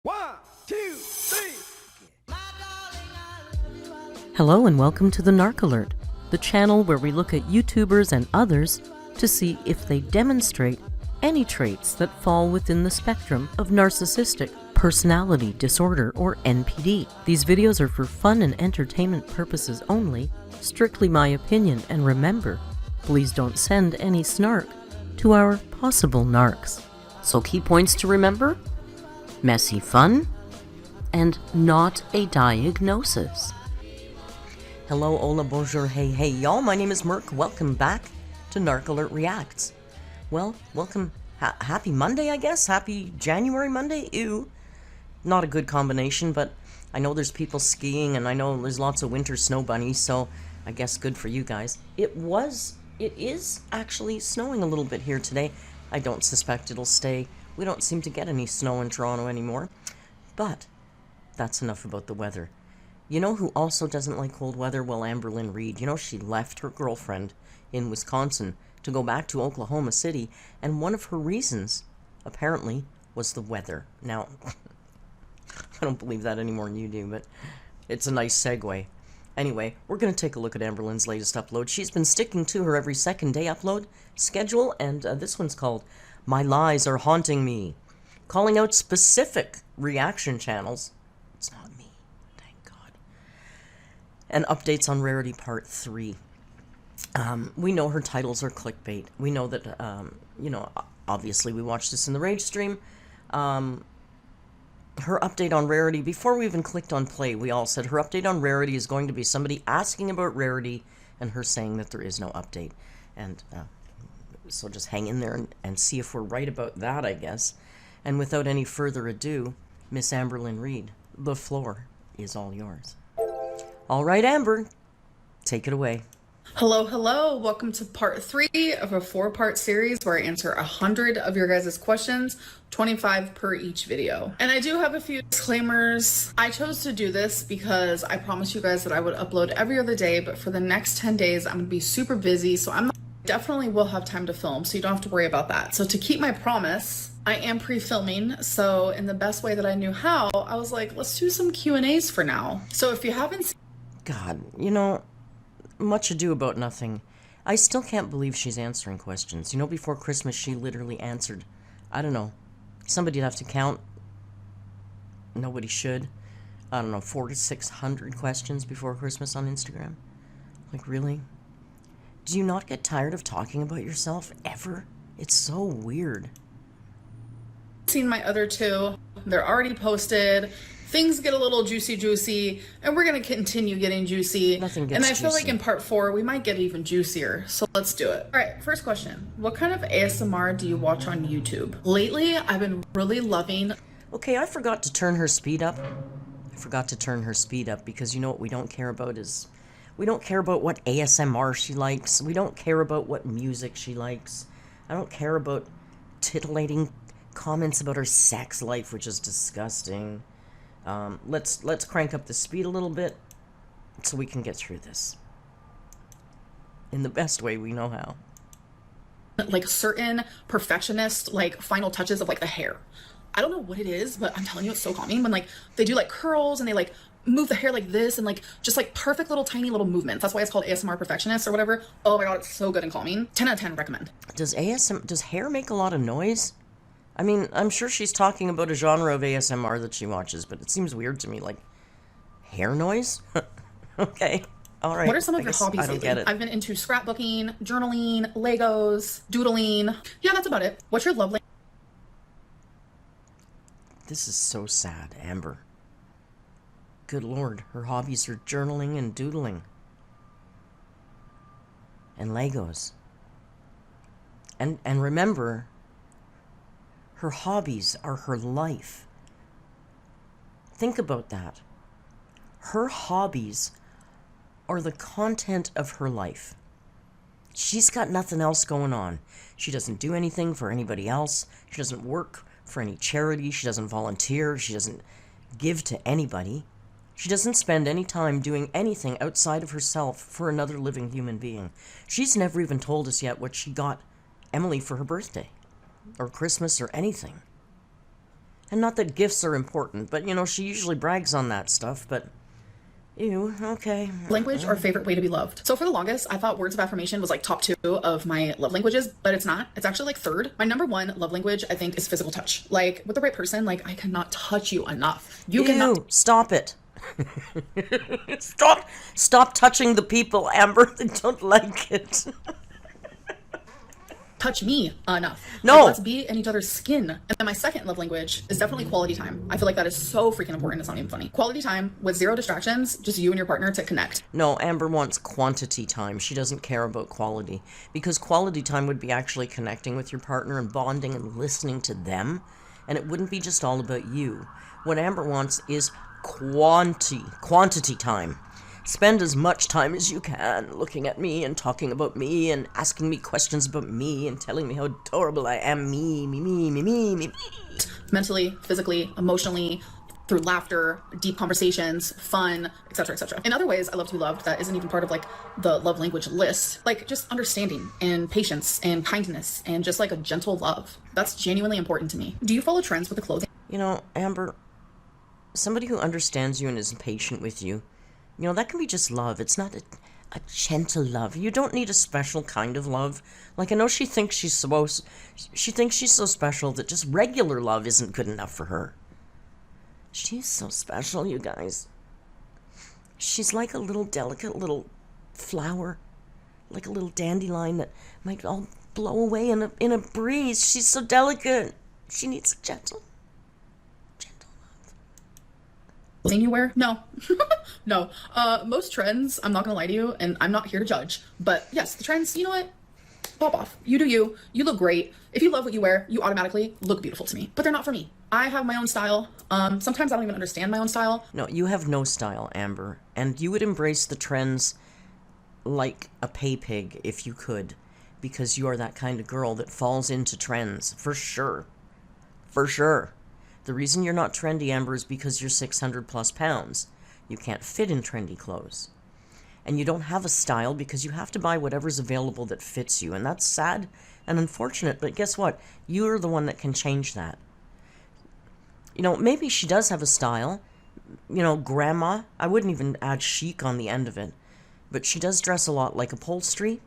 1, 2, 3. Hello and welcome to the Narc Alert, the channel where we look at YouTubers and others to see if they demonstrate any traits that fall within the spectrum of narcissistic personality disorder or NPD. These videos are for fun and entertainment purposes only, strictly my opinion, and remember, please don't send any snark to our possible narcs. So key points to remember: messy fun and not a diagnosis. Hello, hola, bonjour, hey, y'all. My name is Merc. Welcome back to Narc Alert Reacts. Well, welcome. Happy Monday, I guess. Happy January Monday. Ew. Not a good combination, but I know there's people skiing, and I know there's lots of winter snow bunnies, so I guess good for you guys. It is actually snowing a little bit here today. I don't suspect it'll stay. We don't seem to get any snow in Toronto anymore. But that's enough about the weather. You know who also doesn't like cold weather? Well, Amberlynn Reid. You know, she left her girlfriend in Wisconsin to go back to Oklahoma City, and one of her reasons, apparently, was the weather. Now, I don't believe that any more than you do, but it's a nice segue. Anyway, we're going to take a look at Amberlynn's latest upload. She's been sticking to her every second day upload schedule, and this one's called My Lies Are Haunting Me, calling out specific reaction channels. It's not me, thank God. And updates on Rarity Part 3. We know her titles are clickbait. We know that, you know, obviously we watched this in the Rage stream. Her update on Rarity, before we even clicked on play, we all said her update on Rarity is going to be somebody asking about Rarity and her saying that there is no update. And so just hang in there and see if we're right about that, I guess. And without any further ado, Miss Amberlynn Reid, the floor is all yours. All right, Amber, take it away. Hello. Welcome to part 3 of a 4-part series where I answer 100 of your guys' questions, 25 per each video. And I do have a few disclaimers. I chose to do this because I promised you guys that I would upload every other day, but for the next 10 days, I'm gonna be super busy, so definitely will have time to film, so you don't have to worry about that. So to keep my promise, I am pre-filming, so in the best way that I knew how, I was like, let's do some Q&As for now. So if you haven't seen... God, you know, much ado about nothing. I still can't believe she's answering questions. You know, before Christmas, she literally answered, I don't know, somebody'd have to count. Nobody should. I don't know, 400 to 600 questions before Christmas on Instagram. Like, really? Do you not get tired of talking about yourself, ever? It's so weird. Seen my other 2. They're already posted. Things get a little juicy, and we're gonna continue getting juicy. Nothing gets and I juicy. feel like in part 4, we might get even juicier. So let's do it. All right, first question. What kind of ASMR do you watch on YouTube? Lately, I've been really loving... Okay, I forgot to turn her speed up. Because you know what we don't care about is... We don't care about what ASMR she likes. We don't care about what music she likes. I don't care about titillating comments about her sex life, which is disgusting. Let's crank up the speed a little bit so we can get through this in the best way we know how. Like certain perfectionist, like final touches of like the hair. I don't know what it is, but I'm telling you, it's so calming when like they do like curls and they like move the hair like this and like just like perfect little tiny little movements. That's why it's called ASMR perfectionist or whatever. Oh my God, it's so good and calming. 10 out of 10 recommend. Does hair make a lot of noise? I mean, I'm sure she's talking about a genre of ASMR that she watches, but it seems weird to me, like, hair noise? Okay, all right. What are some of your hobbies I don't lately? get it. I've been into scrapbooking, journaling, Legos, doodling. Yeah, that's about it. What's your love language? This is so sad, Amber. Good Lord, her hobbies are journaling and doodling. And Legos. And remember... her hobbies are her life. Think about that. Her hobbies are the content of her life. She's got nothing else going on. She doesn't do anything for anybody else. She doesn't work for any charity. She doesn't volunteer. She doesn't give to anybody. She doesn't spend any time doing anything outside of herself for another living human being. She's never even told us yet what she got Emily for her birthday, or Christmas, or anything. And not that gifts are important, but, you know, she usually brags on that stuff, but... Ew, okay. Language or favorite way to be loved. So for the longest, I thought words of affirmation was like top 2 of my love languages, but it's not. It's actually like 3rd. My number 1 love language, I think, is physical touch. Like with the right person, like I cannot touch you enough. You cannot. Stop it. Stop touching the people, Amber. They don't like it. Touch me enough. No. Like, let's be in each other's skin. And then my second love language is definitely quality time. I feel like that is so freaking important. It's not even funny. Quality time with 0 distractions, just you and your partner to connect. No, Amber wants quantity time. She doesn't care about quality. Because quality time would be actually connecting with your partner and bonding and listening to them. And it wouldn't be just all about you. What Amber wants is quantity time. Spend as much time as you can looking at me and talking about me and asking me questions about me and telling me how adorable I am. Me. Mentally, physically, emotionally, through laughter, deep conversations, fun, etc., etc. In other ways, I love to be loved that isn't even part of like the love language list. Like just understanding and patience and kindness and just like a gentle love. That's genuinely important to me. Do you follow trends with the clothing? You know, Amber, somebody who understands you and is patient with you, you know, that can be just love. It's not a gentle love. You don't need a special kind of love. Like, I know she thinks she's so special that just regular love isn't good enough for her. She's so special, you guys. She's like a little delicate little flower. Like a little dandelion that might all blow away in a breeze. She's so delicate. She needs a gentle Thing you wear? No. No. Most trends, I'm not gonna lie to you, and I'm not here to judge, but yes, the trends, you know what? Pop off. You do you. You look great. If you love what you wear, you automatically look beautiful to me. But they're not for me. I have my own style. Sometimes I don't even understand my own style. No, you have no style, Amber. And you would embrace the trends like a pay pig if you could. Because you are that kind of girl that falls into trends. For sure. For sure. The reason you're not trendy, Amber, is because you're 600 plus pounds. You can't fit in trendy clothes. And you don't have a style because you have to buy whatever's available that fits you. And that's sad and unfortunate, but guess what? You're the one that can change that. You know, maybe she does have a style. You know, grandma, I wouldn't even add chic on the end of it. But she does dress a lot like upholstery.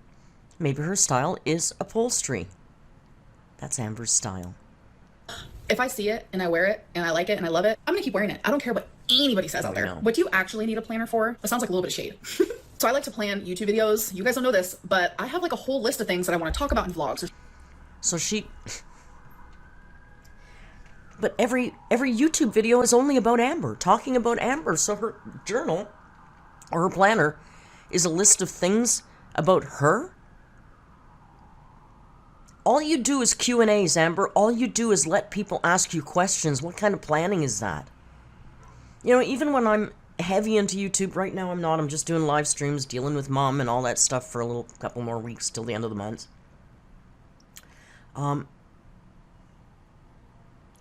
Maybe her style is upholstery. That's Amber's style. If I see it and I wear it and I like it and I love it, I'm gonna keep wearing it. I don't care what anybody says out there. What you actually need a planner for, that sounds like a little bit of shade. So I like to plan YouTube videos. You guys don't know this, but I have like a whole list of things that I want to talk about in vlogs. So but every YouTube video is only about Amber, talking about Amber. So her journal or her planner is a list of things about her. All you do is Q&As, Amber. All you do is let people ask you questions. What kind of planning is that? You know, even when I'm heavy into YouTube, right now I'm not. I'm just doing live streams, dealing with mom and all that stuff for a couple more weeks till the end of the month.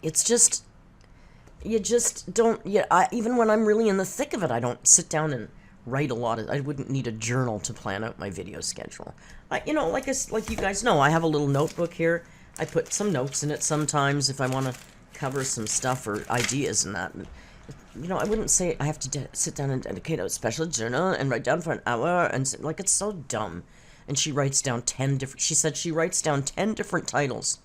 It's just, you just don't, even when I'm really in the thick of it, I don't sit down and write a lot. I wouldn't need a journal to plan out my video schedule. You know, like you guys know, I have a little notebook here. I put some notes in it sometimes if I want to cover some stuff or ideas and that. You know, I wouldn't say I have to sit down and dedicate a special journal and write down for an hour and like, it's so dumb. And she writes down 10 different, she said she writes down 10 different titles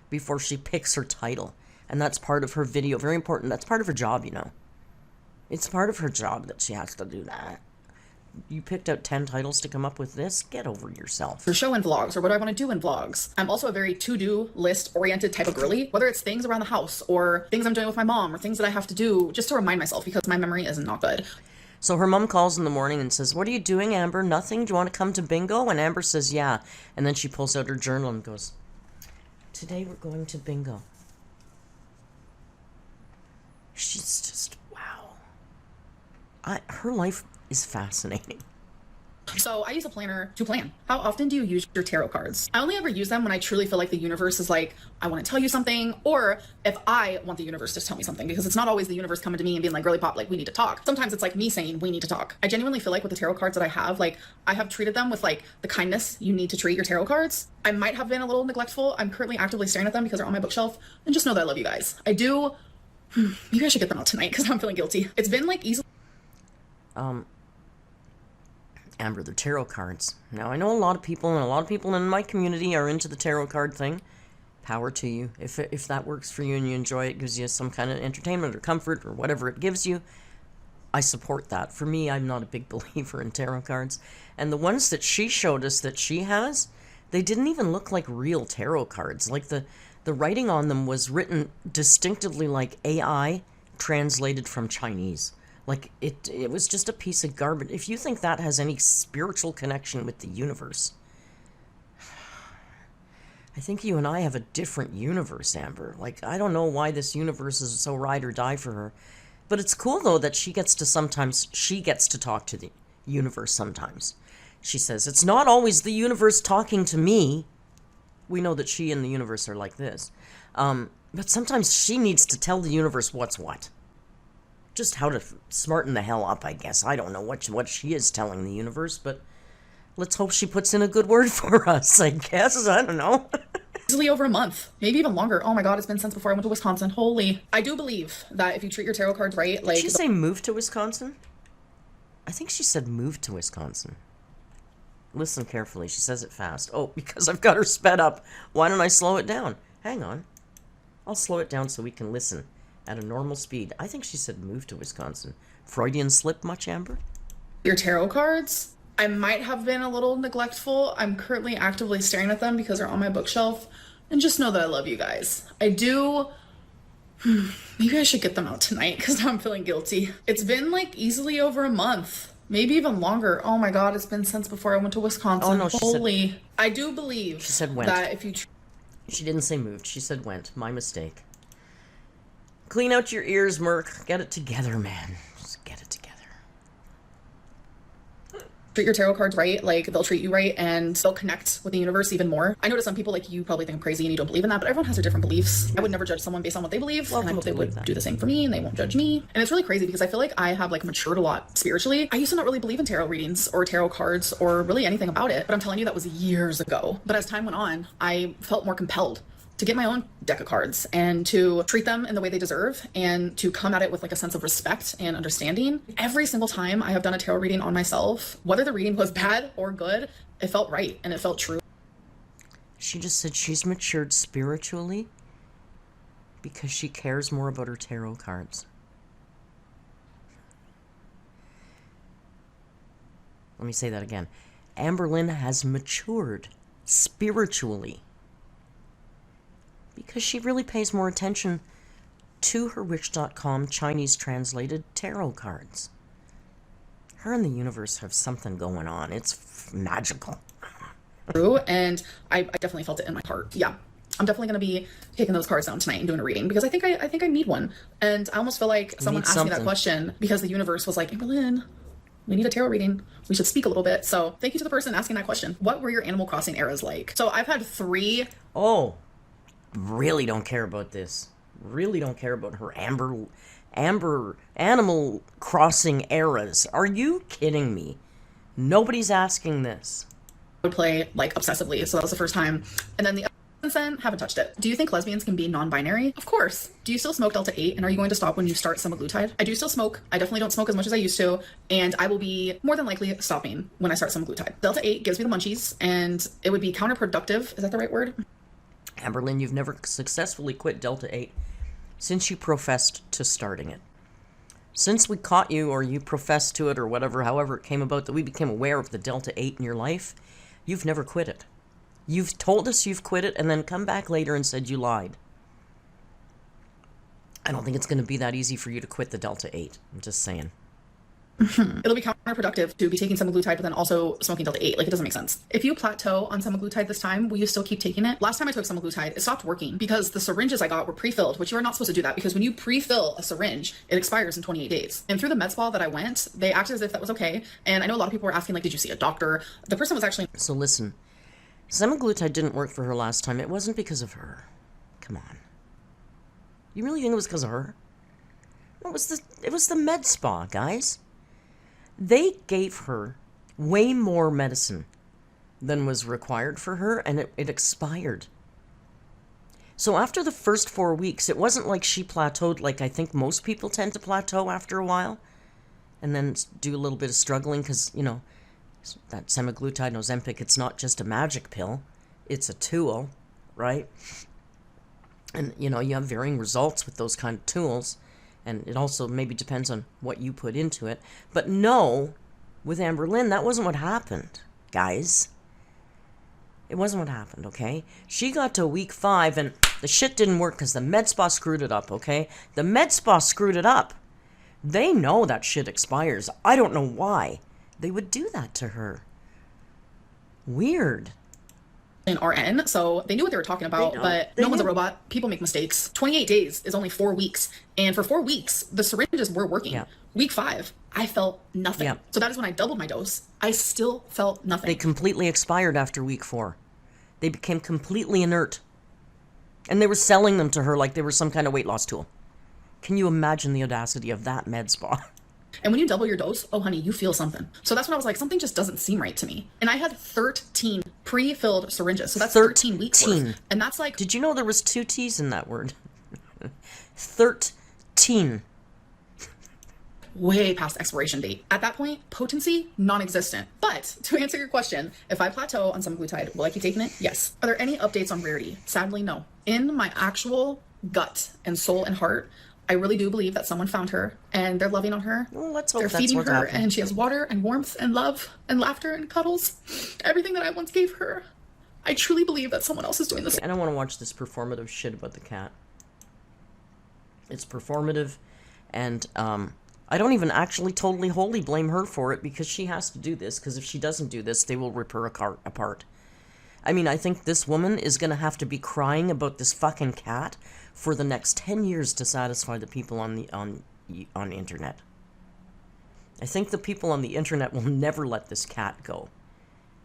before she picks her title. And that's part of her video, very important. That's part of her job, you know. It's part of her job that she has to do that. You picked out 10 titles to come up with this? Get over yourself. For show and vlogs, or what do I want to do in vlogs. I'm also a very to-do list oriented type of girly, whether it's things around the house or things I'm doing with my mom or things that I have to do just to remind myself because my memory is not good. So her mom calls in the morning and says, "What are you doing, Amber? Nothing? Do you want to come to bingo?" And Amber says, "Yeah." And then she pulls out her journal and goes, "Today we're going to bingo." She's just, wow. Her life is fascinating. So I use a planner to plan. How often do you use your tarot cards? I only ever use them when I truly feel like the universe is like, I want to tell you something, or if I want the universe to tell me something, because it's not always the universe coming to me and being like, girly pop, like, we need to talk. Sometimes it's like me saying, we need to talk. I genuinely feel like with the tarot cards that I have, like, I have treated them with like the kindness you need to treat your tarot cards. I might have been a little neglectful. I'm currently actively staring at them because they're on my bookshelf, and just know that I love you guys. I do. Maybe I should get them out tonight because I'm feeling guilty. It's been like easily. Amber, they're tarot cards. Now, I know a lot of people, and a lot of people in my community are into the tarot card thing. Power to you. If that works for you and you enjoy it, gives you some kind of entertainment or comfort or whatever it gives you, I support that. For me, I'm not a big believer in tarot cards. And the ones that she showed us that she has, they didn't even look like real tarot cards. Like the writing on them was written distinctively like AI translated from Chinese. Like, it was just a piece of garbage. If you think that has any spiritual connection with the universe, I think you and I have a different universe, Amber. Like, I don't know why this universe is so ride or die for her. But it's cool, though, that she gets to talk to the universe sometimes. She says, it's not always the universe talking to me. We know that she and the universe are like this. But sometimes she needs to tell the universe what's what. Just how to smarten the hell up, I guess. I don't know what she is telling the universe, but let's hope she puts in a good word for us, I guess. I don't know. Easily over a month, maybe even longer. Oh my god, it's been since before I went to Wisconsin. Holy. I do believe that if you treat your tarot cards right, like... Did she say move to Wisconsin? I think she said move to Wisconsin. Listen carefully. She says it fast. Oh, because I've got her sped up. Why don't I slow it down? Hang on. I'll slow it down so we can listen at a normal speed. I think she said move to Wisconsin. Freudian slip much, Amber? Your tarot cards, I might have been a little neglectful. I'm currently actively staring at them because they're on my bookshelf. And just know that I love you guys. I do... Maybe I should get them out tonight because I'm feeling guilty. It's been like easily over a month. Maybe even longer. Oh my god, it's been since before I went to Wisconsin. Oh no, Holy. said, I do believe she said went. That if you... She didn't say moved. She said went. My mistake. Clean out your ears, Merc. Get it together, man. Just get it together. Treat your tarot cards right, like they'll treat you right and they'll connect with the universe even more. I know to some people, like, you probably think I'm crazy and you don't believe in that, but everyone has their different beliefs. I would never judge someone based on what they believe, and I hope they would do the same for me and they won't judge me. And it's really crazy because I feel like I have like matured a lot spiritually. I used to not really believe in tarot readings or tarot cards or really anything about it, but I'm telling you that was years ago. But as time went on, I felt more compelled to get my own deck of cards and to treat them in the way they deserve and to come at it with like a sense of respect and understanding. Every single time I have done a tarot reading on myself, whether the reading was bad or good, it felt right and it felt true. She just said she's matured spiritually because she cares more about her tarot cards. Let me say that again. Amberlynn has matured spiritually because she really pays more attention to her Wish.com Chinese translated tarot cards. Her and the universe have something going on. It's magical. And I definitely felt it in my heart. Yeah, I'm definitely going to be taking those cards down tonight and doing a reading because I think I need one. And I almost feel like someone asked me that question because the universe was like, Amberlynn, we need a tarot reading. We should speak a little bit. So thank you to the person asking that question. What were your Animal Crossing eras like? So I've had 3. Oh, really don't care about this. Really don't care about her Amber Animal Crossing eras. Are you kidding me? Nobody's asking this. I would play like obsessively, so that was the first time. And then the since then, haven't touched it. Do you think lesbians can be non-binary? Of course. Do you still smoke Delta 8? And are you going to stop when you start semaglutide? I do still smoke. I definitely don't smoke as much as I used to. And I will be more than likely stopping when I start semaglutide. Delta 8 gives me the munchies and it would be counterproductive. Is that the right word? Amberlynn, you've never successfully quit Delta 8 since you professed to starting it. Since we caught you, or you professed to it, or whatever, however it came about that we became aware of the Delta 8 in your life, you've never quit it. You've told us you've quit it, and then come back later and said you lied. I don't think it's going to be that easy for you to quit the Delta 8. I'm just saying. It'll be counterproductive to be taking semaglutide but then also smoking Delta 8. Like, it doesn't make sense. If you plateau on semaglutide this time, will you still keep taking it? Last time I took semaglutide, it stopped working because the syringes I got were pre-filled, which you are not supposed to do that because when you pre-fill a syringe, it expires in 28 days. And through the med spa that I went, they acted as if that was okay. And I know a lot of people were asking, like, did you see a doctor? The person was actually... So listen, semaglutide didn't work for her last time. It wasn't because of her. Come on. You really think it was because of her? It was the med spa, guys. They gave her way more medicine than was required for her, and it expired. So after the first 4 weeks, it wasn't like she plateaued like I think most people tend to plateau after a while. And then do a little bit of struggling because, you know, that semaglutide and Ozempic, it's not just a magic pill. It's a tool, right? And, you know, you have varying results with those kind of tools. And it also maybe depends on what you put into it. But no, with Amberlynn, that wasn't what happened, guys. It wasn't what happened, okay? She got to week 5 and the shit didn't work because the med spa screwed it up, okay? The med spa screwed it up. They know that shit expires. I don't know why they would do that to her. Weird. In RN, so they knew what they were talking about, but no one's a robot. People make mistakes. 28 days is only 4 weeks. And for 4 weeks, the syringes were working. Yeah. Week 5, I felt nothing. Yeah. So that is when I doubled my dose. I still felt nothing. They completely expired after week 4. They became completely inert. And they were selling them to her like they were some kind of weight loss tool. Can you imagine the audacity of that med spa? And when you double your dose, oh honey, you feel something. So that's when I was like, something just doesn't seem right to me. And I had 13 pre-filled syringes. So that's 13 weeks worth. And that's like... Did you know there was 2 T's in that word? 13. Way past expiration date. At that point, potency, non-existent. But to answer your question, if I plateau on semaglutide, will I keep taking it? Yes. Are there any updates on Rarity? Sadly, no. In my actual gut and soul and heart, I really do believe that someone found her and they're loving on her. Well, let's hope they're that's feeding what her happened. And she has water and warmth and love and laughter and cuddles. Everything that I once gave her. I truly believe that someone else is doing this. I don't want to watch this performative shit about the cat. It's performative, and I don't even actually totally wholly blame her for it because she has to do this, because if she doesn't do this, they will rip her apart. I mean, I think this woman is going to have to be crying about this fucking cat for the next 10 years to satisfy the people on the internet. I think the people on the internet will never let this cat go.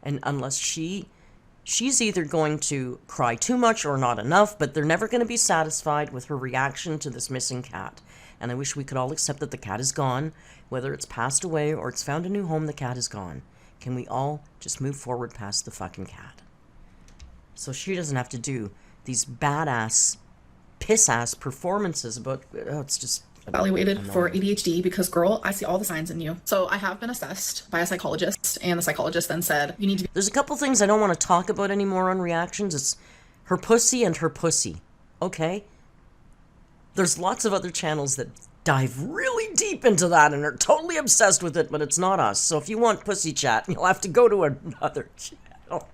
And unless she's either going to cry too much or not enough, but they're never going to be satisfied with her reaction to this missing cat. And I wish we could all accept that the cat is gone. Whether it's passed away or it's found a new home, the cat is gone. Can we all just move forward past the fucking cat? So she doesn't have to do these badass, piss-ass performances about, it's just... Evaluated for ADHD because, girl, I see all the signs in you. So I have been assessed by a psychologist, and the psychologist then said, you need to... There's a couple things I don't want to talk about anymore on reactions. It's her pussy and her pussy, okay? There's lots of other channels that dive really deep into that and are totally obsessed with it, but it's not us. So if you want pussy chat, you'll have to go to another channel.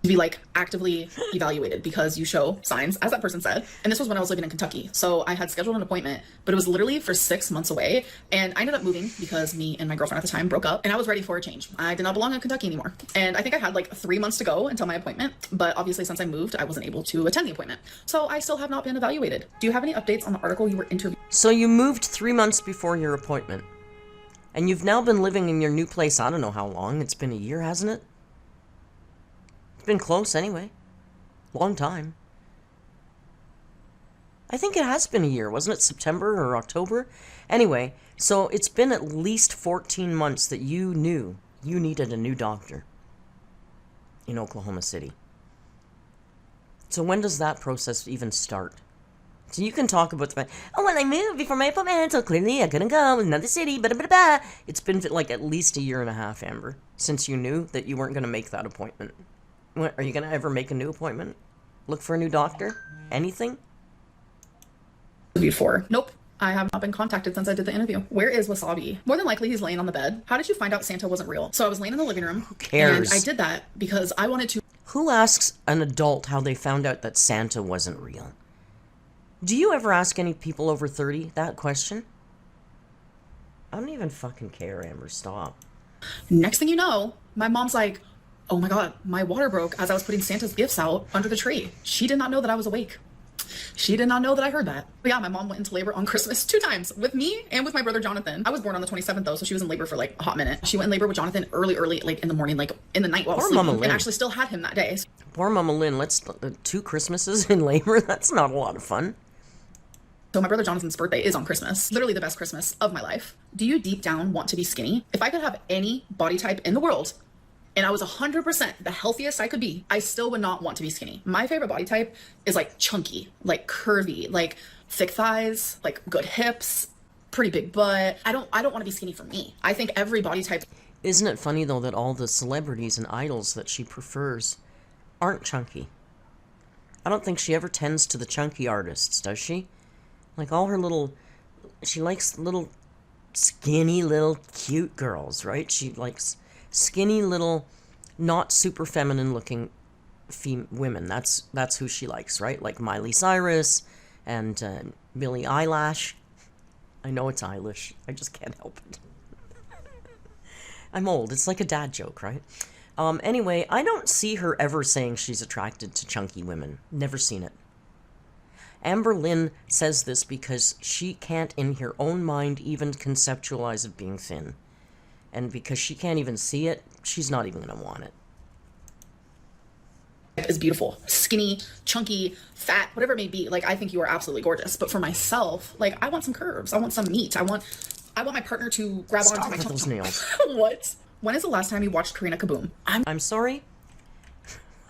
Be like actively evaluated because you show signs, as that person said. And this was when I was living in Kentucky. So I had scheduled an appointment, but it was literally for 6 months away. And I ended up moving because me and my girlfriend at the time broke up and I was ready for a change. I did not belong in Kentucky anymore. And I think I had like 3 months to go until my appointment. But obviously since I moved, I wasn't able to attend the appointment. So I still have not been evaluated. Do you have any updates on the article you were interviewing? So you moved 3 months before your appointment. And you've now been living in your new place, I don't know how long. It's been a year, hasn't it? Been close anyway. Long time. I think it has been a year. Wasn't it September or October? Anyway, so it's been at least 14 months that you knew you needed a new doctor in Oklahoma City. So when does that process even start? So you can talk about the fact, oh, when I moved before my appointment, so clearly I couldn't go in another city, blah, blah, blah. It's been like at least a year and a half, Amber, since you knew that you weren't going to make that appointment. Are you going to ever make a new appointment? Look for a new doctor? Anything? Before. Nope. I have not been contacted since I did the interview. Where is Wasabi? More than likely he's laying on the bed. How did you find out Santa wasn't real? So I was laying in the living room. Who cares? And I did that because I wanted to... Who asks an adult how they found out that Santa wasn't real? Do you ever ask any people over 30 that question? I don't even fucking care, Amber. Stop. Next thing you know, my mom's like, oh my God, my water broke as I was putting Santa's gifts out under the tree. She did not know that I was awake. She did not know that I heard that. But yeah, my mom went into labor on Christmas 2 times with me and with my brother Jonathan. I was born on the 27th though, so she was in labor for like a hot minute. She went in labor with Jonathan early, like in the morning, like in the night while I was sleeping, and actually still had him that day. Poor Mama Lynn, 2 Christmases in labor? That's not a lot of fun. So my brother Jonathan's birthday is on Christmas. Literally the best Christmas of my life. Do you deep down want to be skinny? If I could have any body type in the world, and I was 100% the healthiest I could be, I still would not want to be skinny. My favorite body type is like chunky, like curvy, like thick thighs, like good hips, pretty big butt. I don't want to be skinny for me. I think every body type. Isn't it funny, though, that all the celebrities and idols that she prefers aren't chunky? I don't think she ever tends to the chunky artists, does she? Like, all her little... She likes little skinny, little cute girls, right? She likes skinny, little, not super feminine-looking women. That's who she likes, right? Like Miley Cyrus and Billie Eilish. I know it's Eilish. I just can't help it. I'm old. It's like a dad joke, right? Anyway, I don't see her ever saying she's attracted to chunky women. Never seen it. Amberlynn says this because she can't in her own mind even conceptualize of being thin. And because she can't even see it, she's not even going to want it. Is beautiful, skinny, chunky, fat, whatever it may be. Like, I think you are absolutely gorgeous. But for myself, like, I want some curves. I want some meat. I want my partner to grab onto my those nails. What? When is the last time you watched Karina Kaboom? I'm sorry?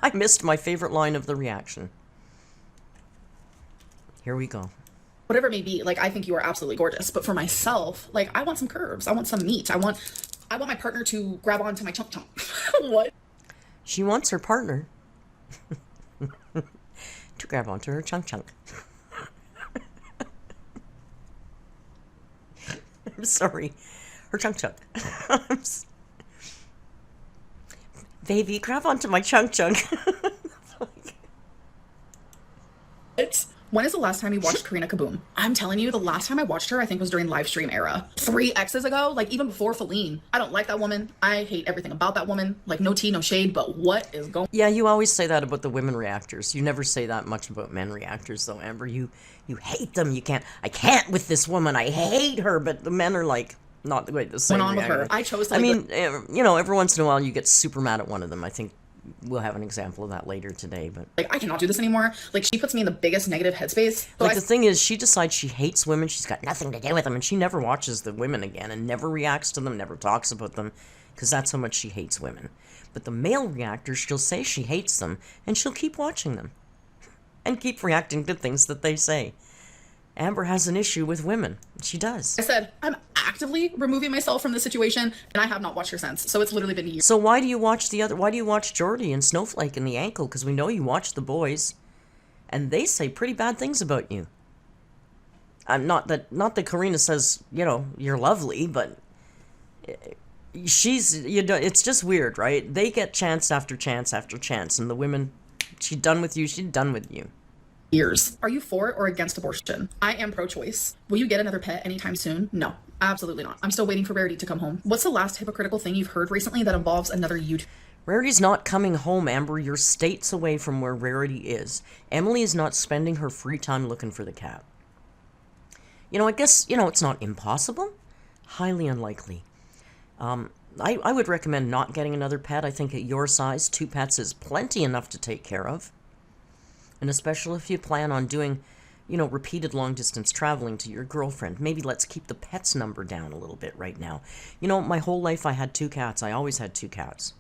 I missed my favorite line of the reaction. Here we go. Whatever it may be, like, I think you are absolutely gorgeous. But for myself, like, I want some curves. I want some meat. I want my partner to grab onto my chunk chunk. What? She wants her partner to grab onto her chunk chunk. I'm sorry. Her chunk chunk. Baby, grab onto my chunk chunk. When is the last time you watched Karina Kaboom? I'm telling you, the last time I watched her, I think was during live stream era. 3 X's ago, like even before Feline. I don't like that woman. I hate everything about that woman. Like, no tea, no shade, but what is going on? Yeah, you always say that about the women reactors. You never say that much about men reactors, though, Amber. You hate them. I can't with this woman. I hate her. But the men are like, not quite the same. Went on with her. I chose to. I mean, you know, every once in a while you get super mad at one of them. I think we'll have an example of that later today, but like, I cannot do this anymore. Like, she puts me in the biggest negative headspace. Like, the thing is, she decides she hates women. She's got nothing to do with them, and she never watches the women again and never reacts to them, never talks about them, because that's how much she hates women. But the male reactors, she'll say she hates them, and she'll keep watching them and keep reacting to things that they say. Amber has an issue with women. She does. I said, I'm actively removing myself from the situation, and I have not watched her since. So it's literally been years. So why do you watch why do you watch Jordy and Snowflake and the Ankle? Because we know you watch the boys, and they say pretty bad things about you. Not that Karina says, you know, you're lovely, but it's just weird, right? They get chance after chance after chance, and the women, she's done with you, she's done with you. Years. Are you for or against abortion? I am pro-choice. Will you get another pet anytime soon? No, absolutely not. I'm still waiting for Rarity to come home. What's the last hypocritical thing you've heard recently that involves another YouTuber? Rarity's not coming home, Amber. You're states away from where Rarity is. Emily is not spending her free time looking for the cat. You know, I guess, you know, it's not impossible. Highly unlikely. I would recommend not getting another pet. I think at your size, 2 pets is plenty enough to take care of. And especially if you plan on doing, you know, repeated long-distance traveling to your girlfriend. Maybe let's keep the pets number down a little bit right now. You know, my whole life I had 2 cats. I always had 2 cats.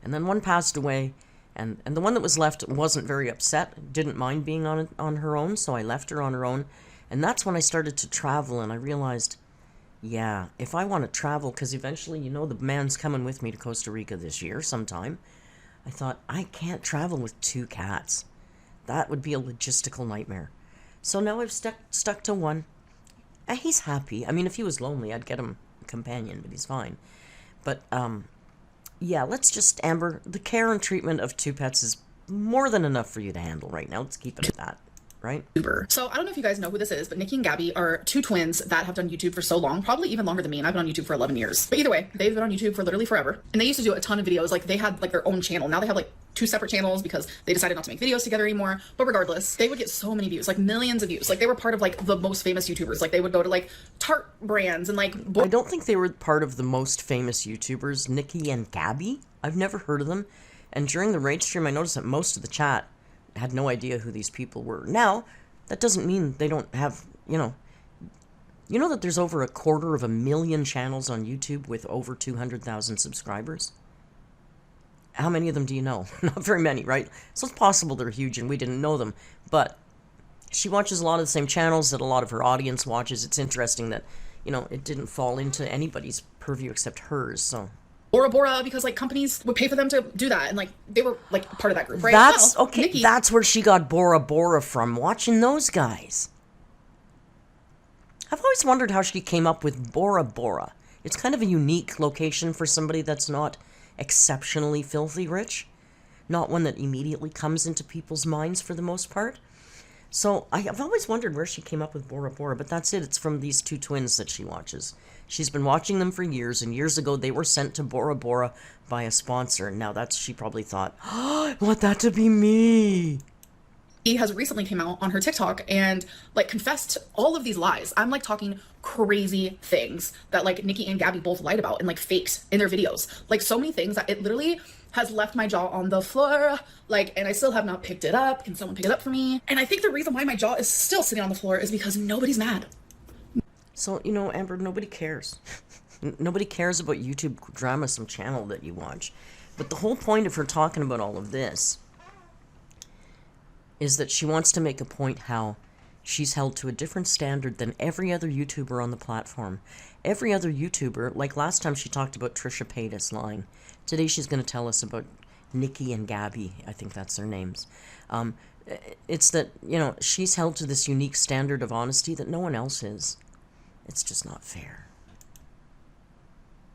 And then one passed away, and the one that was left wasn't very upset, didn't mind being on her own, so I left her on her own. And that's when I started to travel, and I realized, yeah, if I want to travel, because eventually, you know, the man's coming with me to Costa Rica this year sometime, I thought, I can't travel with 2 cats. That would be a logistical nightmare. So now I've stuck to one. He's happy. I mean, if he was lonely, I'd get him a companion, but he's fine. But, yeah, let's just, Amber, the care and treatment of 2 pets is more than enough for you to handle right now. Let's keep it at that. Right? So I don't know if you guys know who this is, but Nikki and Gabby are 2 twins that have done YouTube for so long, probably even longer than me, and I've been on YouTube for 11 years. But either way, they've been on YouTube for literally forever. And they used to do a ton of videos. Like, they had like their own channel. Now they have like 2 separate channels because they decided not to make videos together anymore. But regardless, they would get so many views, like millions of views. Like, they were part of like the most famous YouTubers. Like, they would go to like Tarte brands and like... I don't think they were part of the most famous YouTubers, Nikki and Gabby. I've never heard of them. And during the raid stream, I noticed that most of the chat had no idea who these people were. Now, that doesn't mean they don't have, you know that there's over 250,000 channels on YouTube with over 200,000 subscribers? how many of them do you know? Not very many, right? So it's possible they're huge and we didn't know them. But she watches a lot of the same channels that a lot of her audience watches. It's interesting that, you know, it didn't fall into anybody's purview except hers, so... Bora Bora, because like companies would pay for them to do that, and like they were like part of that group, right? That's well, okay. Nikki, that's where she got Bora Bora from, watching those guys. I've always wondered how she came up with Bora Bora. It's kind of a unique location for somebody that's not exceptionally filthy rich, not one that immediately comes into people's minds for the most part. So I've always wondered where she came up with Bora Bora, but that's it. It's from these two twins that she watches. She's been watching them for years, and years ago they were sent to Bora Bora by a sponsor. And now that's, she probably thought, oh, I want that to be me. He has recently came out on her TikTok and like confessed all of these lies. I'm like talking crazy things that like Nikki and Gabby both lied about and like faked in their videos. Like so many things that it literally has left my jaw on the floor. Like, and I still have not picked it up. Can someone pick it up for me? And I think the reason why my jaw is still sitting on the floor is because nobody's mad. So, you know, Amber, nobody cares. Nobody cares about YouTube drama, some channel that you watch. But the whole point of her talking about all of this is that she wants to make a point how she's held to a different standard than every other YouTuber on the platform. Every other YouTuber, like last time she talked about Trisha Paytas lying. Today she's going to tell us about Nikki and Gabby. I think that's their names. It's that, you know, she's held to this unique standard of honesty that no one else is. It's just not fair.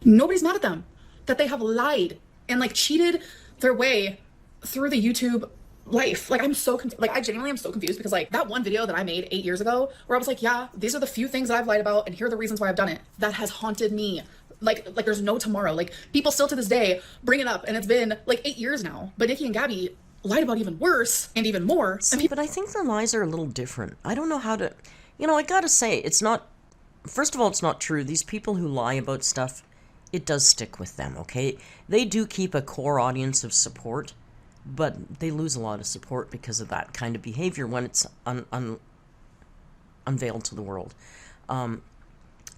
Nobody's mad at them that they have lied and like cheated their way through the YouTube life. Like I'm so like I genuinely am so confused because like that one video that I made 8 years ago where I was like, yeah, these are the few things that I've lied about and here are the reasons why I've done it, that has haunted me like there's no tomorrow. Like people still to this day bring it up, and it's been like 8 years now, but Nikki and Gabby lied about even worse and even more. See, but I think their lies are a little different. I don't know how to, you know, I gotta say, it's not, first of all, it's not true. These people who lie about stuff, it does stick with them, okay? They do keep a core audience of support, but they lose a lot of support because of that kind of behavior when it's unveiled to the world.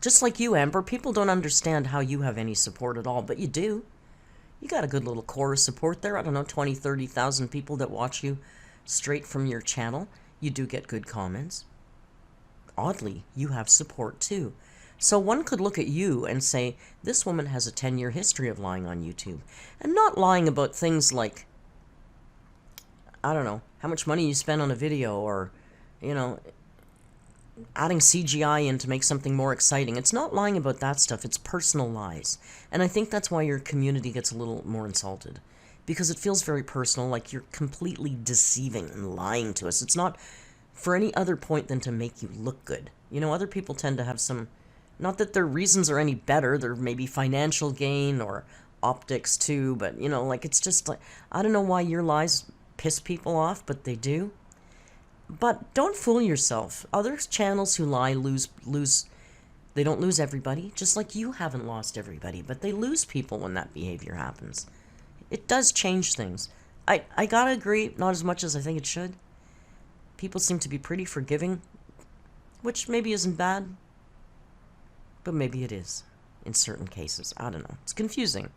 Just like you, Amber, people don't understand how you have any support at all, but you do. You got a good little core of support there. I don't know, 20, 30,000 people that watch you straight from your channel. You do get good comments. Oddly, you have support too. So one could look at you and say, this woman has a 10-year history of lying on YouTube. And not lying about things like, I don't know, how much money you spend on a video, or, you know, adding CGI in to make something more exciting. It's not lying about that stuff, it's personal lies. And I think that's why your community gets a little more insulted. Because it feels very personal, like you're completely deceiving and lying to us. It's not for any other point than to make you look good. You know, other people tend to have some, not that their reasons are any better, they're maybe financial gain or optics too, but, you know, like, it's just like, I don't know why your lies piss people off, but they do. But don't fool yourself. Other channels who lie lose. They don't lose everybody, just like you haven't lost everybody, but they lose people when that behavior happens. It does change things. I gotta agree, not as much as I think it should. People seem to be pretty forgiving, which maybe isn't bad, but maybe it is in certain cases. I don't know. It's confusing.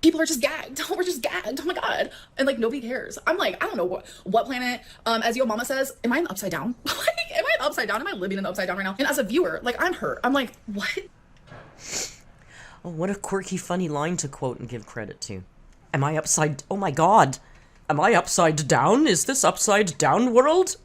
People are just gagged. We're just gagged. Oh my god. And like nobody cares. I'm like, I don't know what planet, as Yo Mama says, am I in the upside down? Like, am I in the upside down? Am I living in the upside down right now? And as a viewer, like, I'm hurt. I'm like, what? Oh, what a quirky, funny line to quote and give credit to. Am I upside, oh my god. Am I upside down? Is this upside down world?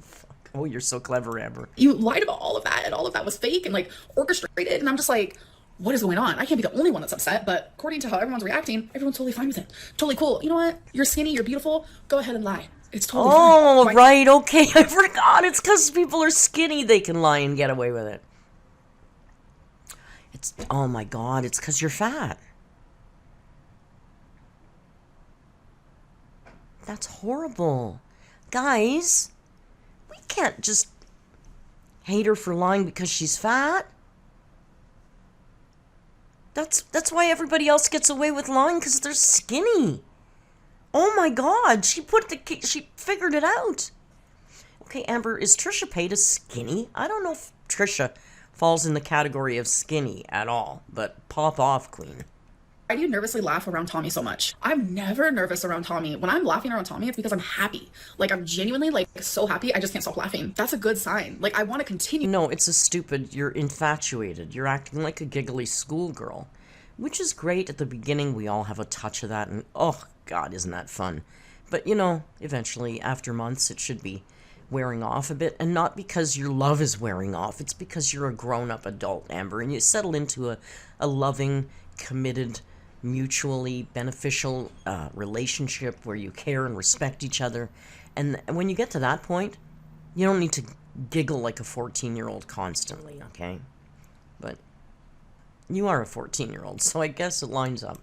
Fuck. Oh, you're so clever, Amber. You lied about all of that, and all of that was fake and like orchestrated, and I'm just like, what is going on? I can't be the only one that's upset, but according to how everyone's reacting, everyone's totally fine with it. Totally cool. You know what? You're skinny, you're beautiful. Go ahead and lie. It's totally fine. Oh, right, okay. I forgot. It's because people are skinny, they can lie and get away with it. It's, oh my god, it's because you're fat. That's horrible. Guys, we can't just hate her for lying because she's fat. That's why everybody else gets away with lying, because they're skinny. Oh my god, she figured it out. Okay, Amber, is Trisha Paytas skinny? I don't know if Trisha falls in the category of skinny at all, but pop off, queen. Why do you nervously laugh around Tommy so much? I'm never nervous around Tommy. When I'm laughing around Tommy, it's because I'm happy. Like, I'm genuinely, like, so happy, I just can't stop laughing. That's a good sign. Like, I want to continue. No, it's a stupid, you're infatuated. You're acting like a giggly schoolgirl. Which is great at the beginning, we all have a touch of that, and oh god, isn't that fun. But, you know, eventually, after months, it should be wearing off a bit, and not because your love is wearing off, it's because you're a grown-up adult, Amber, and you settle into a loving, committed, mutually beneficial relationship where you care and respect each other. And when you get to that point, you don't need to giggle like a 14-year-old constantly, okay? But you are a 14-year-old, so I guess it lines up.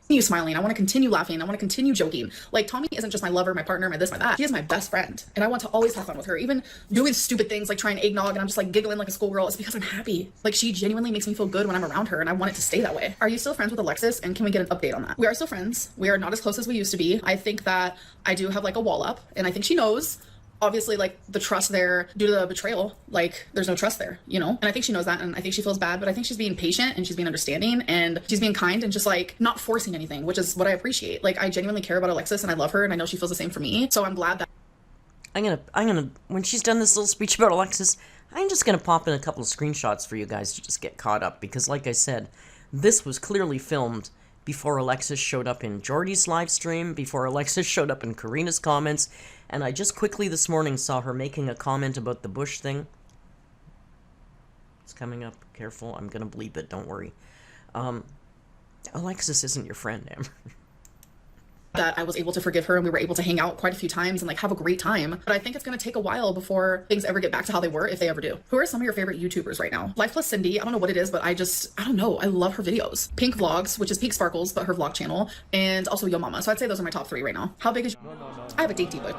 Continue smiling. I want to continue laughing. I want to continue joking. Like, Tommy isn't just my lover, my partner, my this, my that. She is my best friend. And I want to always have fun with her. Even doing stupid things like trying eggnog and I'm just like giggling like a schoolgirl. It's because I'm happy. Like, she genuinely makes me feel good when I'm around her and I want it to stay that way. Are you still friends with Alexis? And can we get an update on that? We are still friends. We are not as close as we used to be. I think that I do have like a wall up and I think she knows. Obviously, like, the trust there, due to the betrayal, like, there's no trust there, you know? And I think she knows that, and I think she feels bad, but I think she's being patient, and she's being understanding, and she's being kind, and just, like, not forcing anything, which is what I appreciate. Like, I genuinely care about Alexis, and I love her, and I know she feels the same for me, so I'm glad that... I'm gonna, when she's done this little speech about Alexis, I'm just gonna pop in a couple of screenshots for you guys to just get caught up, because like I said, this was clearly filmed before Alexis showed up in Jordy's live stream, before Alexis showed up in Karina's comments, and I just quickly this morning saw her making a comment about the Bush thing. It's coming up. Careful. I'm gonna bleep it. Don't worry. Alexis isn't your friend, Amber. That I was able to forgive her and we were able to hang out quite a few times and like have a great time. But I think it's going to take a while before things ever get back to how they were, if they ever do. Who are some of your favorite YouTubers right now? Life Plus Cindy, I don't know what it is, but I don't know. I love her videos. Pink Vlogs, which is Pink Sparkles, but her vlog channel, and also Yo Mama. So I'd say those are my top three right now. How big is I have a dainty butt.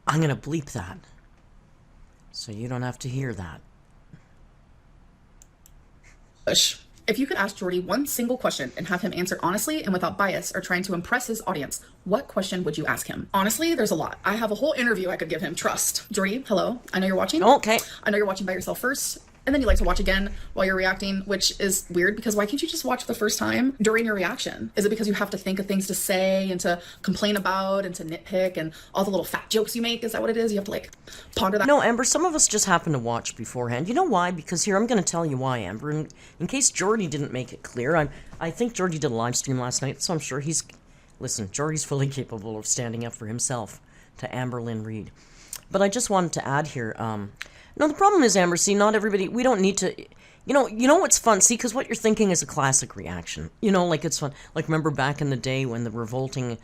I'm gonna bleep that, so you don't have to hear that. If you could ask Jordy one single question and have him answer honestly and without bias or trying to impress his audience, what question would you ask him? Honestly, there's a lot. I have a whole interview I could give him. Trust. Jordy, hello. I know you're watching. Okay. I know you're watching by yourself first. And then you like to watch again while you're reacting, which is weird because why can't you just watch the first time during your reaction? Is it because you have to think of things to say and to complain about and to nitpick and all the little fat jokes you make? Is that what it is? You have to like ponder that? No, Amber, some of us just happen to watch beforehand. You know why? Because here, I'm going to tell you why, Amber. In case Jordy didn't make it clear, I think Jordy did a live stream last night, so I'm sure he's... Listen, Jordy's fully capable of standing up for himself to Amberlynn Reed. But I just wanted to add here, no, the problem is, Amber, see, not everybody, we don't need to, you know what's fun, see, because what you're thinking is a classic reaction, you know, like it's fun, like remember back in the day when the revolting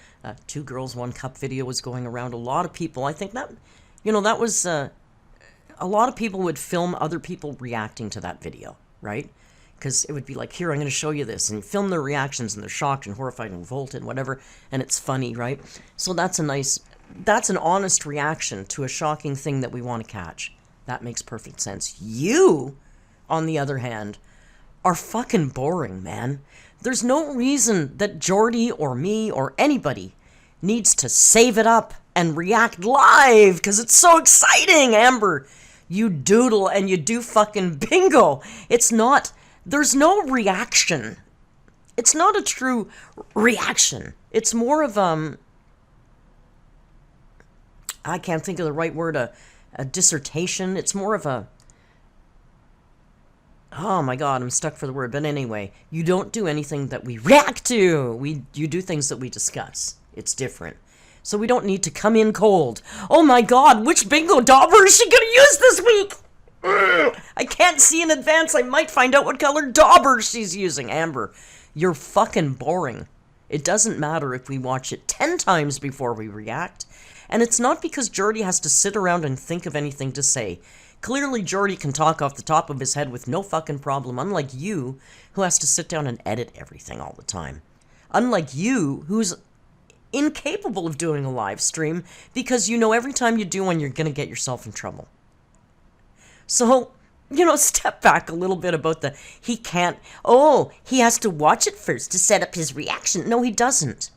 2 girls 1 cup video was going around, a lot of people, I think that, you know, that was, a lot of people would film other people reacting to that video, right? Because it would be like, here, I'm going to show you this, and you film their reactions, and they're shocked and horrified and revolted, whatever, and it's funny, right? So that's an honest reaction to a shocking thing that we want to catch. That makes perfect sense. You, on the other hand, are fucking boring, man. There's no reason that Jordy or me or anybody needs to save it up and react live, because it's so exciting, Amber. You doodle and you do fucking bingo. It's not, there's no reaction. It's not a true reaction. It's more of, I can't think of the right word, a dissertation. It's more of a... Oh my god, I'm stuck for the word. But anyway, you don't do anything that we react to. You do things that we discuss. It's different. So we don't need to come in cold. Oh my god, which bingo dauber is she going to use this week? I can't see in advance. I might find out what color dauber she's using. Amber, you're fucking boring. It doesn't matter if we watch it 10 times before we react. And it's not because Jordy has to sit around and think of anything to say. Clearly, Jordy can talk off the top of his head with no fucking problem, unlike you, who has to sit down and edit everything all the time. Unlike you, who's incapable of doing a live stream because you know every time you do one, you're going to get yourself in trouble. So, step back a little bit about he can't, he has to watch it first to set up his reaction. No, he doesn't.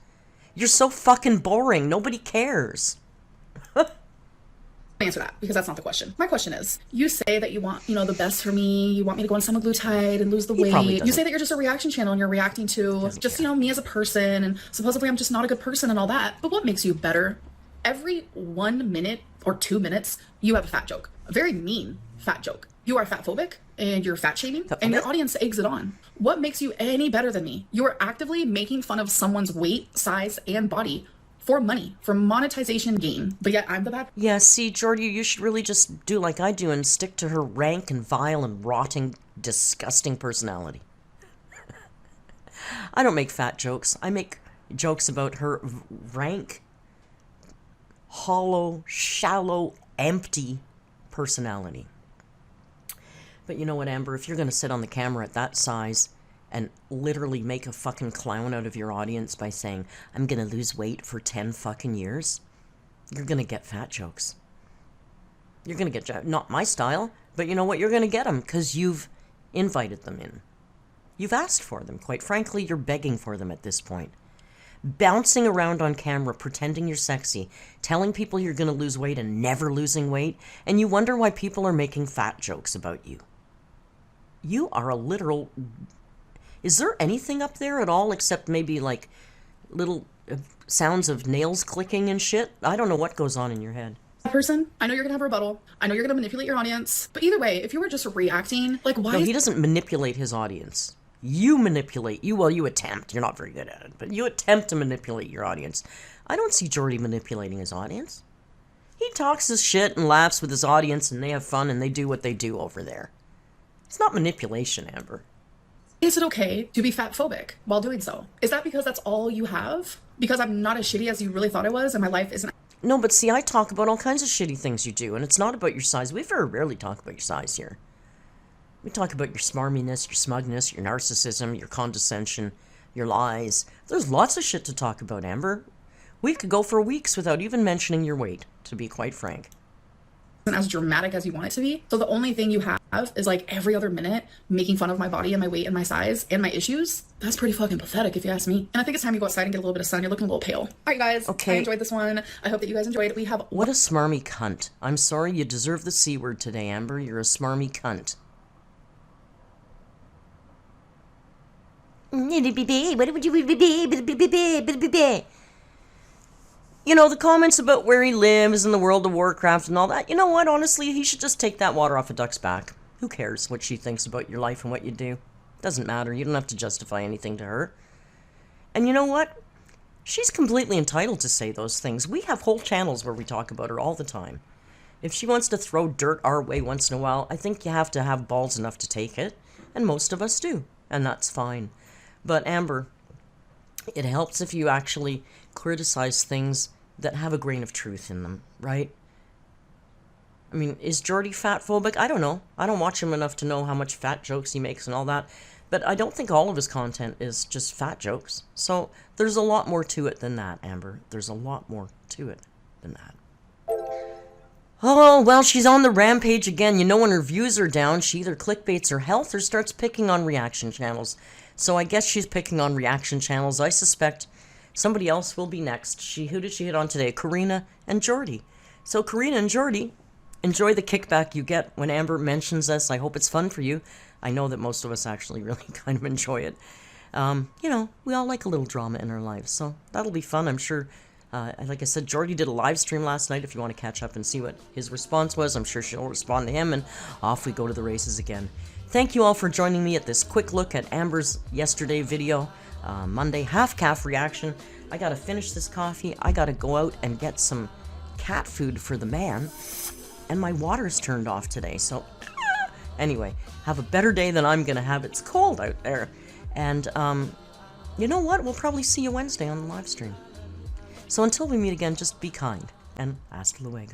You're so fucking boring. Nobody cares. Answer that, because that's not the question. My question is, you say that you want, the best for me. You want me to go on semaglutide and lose the weight. You say that you're just a reaction channel and you're reacting to just, me as a person, and supposedly I'm just not a good person and all that. But what makes you better? Every 1 minute or 2 minutes, you have a fat joke. A very mean fat joke. You are fat phobic and you're fat shaming and your audience eggs it on. What makes you any better than me? You are actively making fun of someone's weight, size, and body for money, for monetization gain. But yet I'm the bad. Yeah, see, Jordy, you should really just do like I do and stick to her rank and vile and rotting, disgusting personality. I don't make fat jokes. I make jokes about her rank, hollow, shallow, empty personality. But you know what, Amber? If you're going to sit on the camera at that size and literally make a fucking clown out of your audience by saying, I'm going to lose weight for 10 fucking years, you're going to get fat jokes. You're going to get, not my style, but you know what? You're going to get them because you've invited them in. You've asked for them. Quite frankly, you're begging for them at this point. Bouncing around on camera, pretending you're sexy, telling people you're going to lose weight and never losing weight, and you wonder why people are making fat jokes about you. You are a literal... Is there anything up there at all except maybe like little sounds of nails clicking and shit? I don't know what goes on in your head. Person, I know you're gonna have a rebuttal. I know you're gonna manipulate your audience. But either way, if you were just reacting, like why? No, he doesn't manipulate his audience. You manipulate. You attempt. You're not very good at it, but you attempt to manipulate your audience. I don't see Jordy manipulating his audience. He talks his shit and laughs with his audience, and they have fun, and they do what they do over there. It's not manipulation, Amber. Is it okay to be fat phobic while doing so? Is that because that's all you have? Because I'm not as shitty as you really thought I was, and my life isn't... No, but see, I talk about all kinds of shitty things you do, and it's not about your size. We very rarely talk about your size here. We talk about your smarminess, your smugness, your narcissism, your condescension, your lies. There's lots of shit to talk about, Amber. We could go for weeks without even mentioning your weight, to be quite frank. As dramatic as you want it to be. So the only thing you have is like every other minute making fun of my body and my weight and my size and my issues. That's pretty fucking pathetic if you ask me. And I think it's time you go outside and get a little bit of sun. You're looking a little pale. All right, guys. Okay. I enjoyed this one. I hope that you guys enjoyed it. We have... What a smarmy cunt. I'm sorry, you deserve the C word today, Amber. You're a smarmy cunt. You know, the comments about where he lives in the World of Warcraft and all that, you know what, honestly, he should just take that water off a duck's back. Who cares what she thinks about your life and what you do? Doesn't matter. You don't have to justify anything to her. And you know what? She's completely entitled to say those things. We have whole channels where we talk about her all the time. If she wants to throw dirt our way once in a while, I think you have to have balls enough to take it. And most of us do. And that's fine. But Amber, it helps if you actually criticize things that have a grain of truth in them, right? I mean, is Jordy fat phobic? I don't know. I don't watch him enough to know how much fat jokes he makes and all that. But I don't think all of his content is just fat jokes. So there's a lot more to it than that, Amber. There's a lot more to it than that. Oh, well, she's on the rampage again. You know, when her views are down, she either clickbaits her health or starts picking on reaction channels. So I guess she's picking on reaction channels. I suspect somebody else will be next. Who did she hit on today? Karina and Jordy. So Karina and Jordy, enjoy the kickback you get when Amber mentions us. I hope it's fun for you. I know that most of us actually really kind of enjoy it. You know, we all like a little drama in our lives, so that'll be fun, I'm sure. Like I said, Jordy did a live stream last night. If you want to catch up and see what his response was, I'm sure she'll respond to him, and off we go to the races again. Thank you all for joining me at this quick look at Amber's yesterday video, Monday half-calf reaction. I gotta finish this coffee. I gotta go out and get some cat food for the man, and my water's turned off today, so Anyway, have a better day than I'm going to have. It's cold out there. And, you know what? We'll probably see you Wednesday on the live stream. So until we meet again, just be kind, and hasta luego.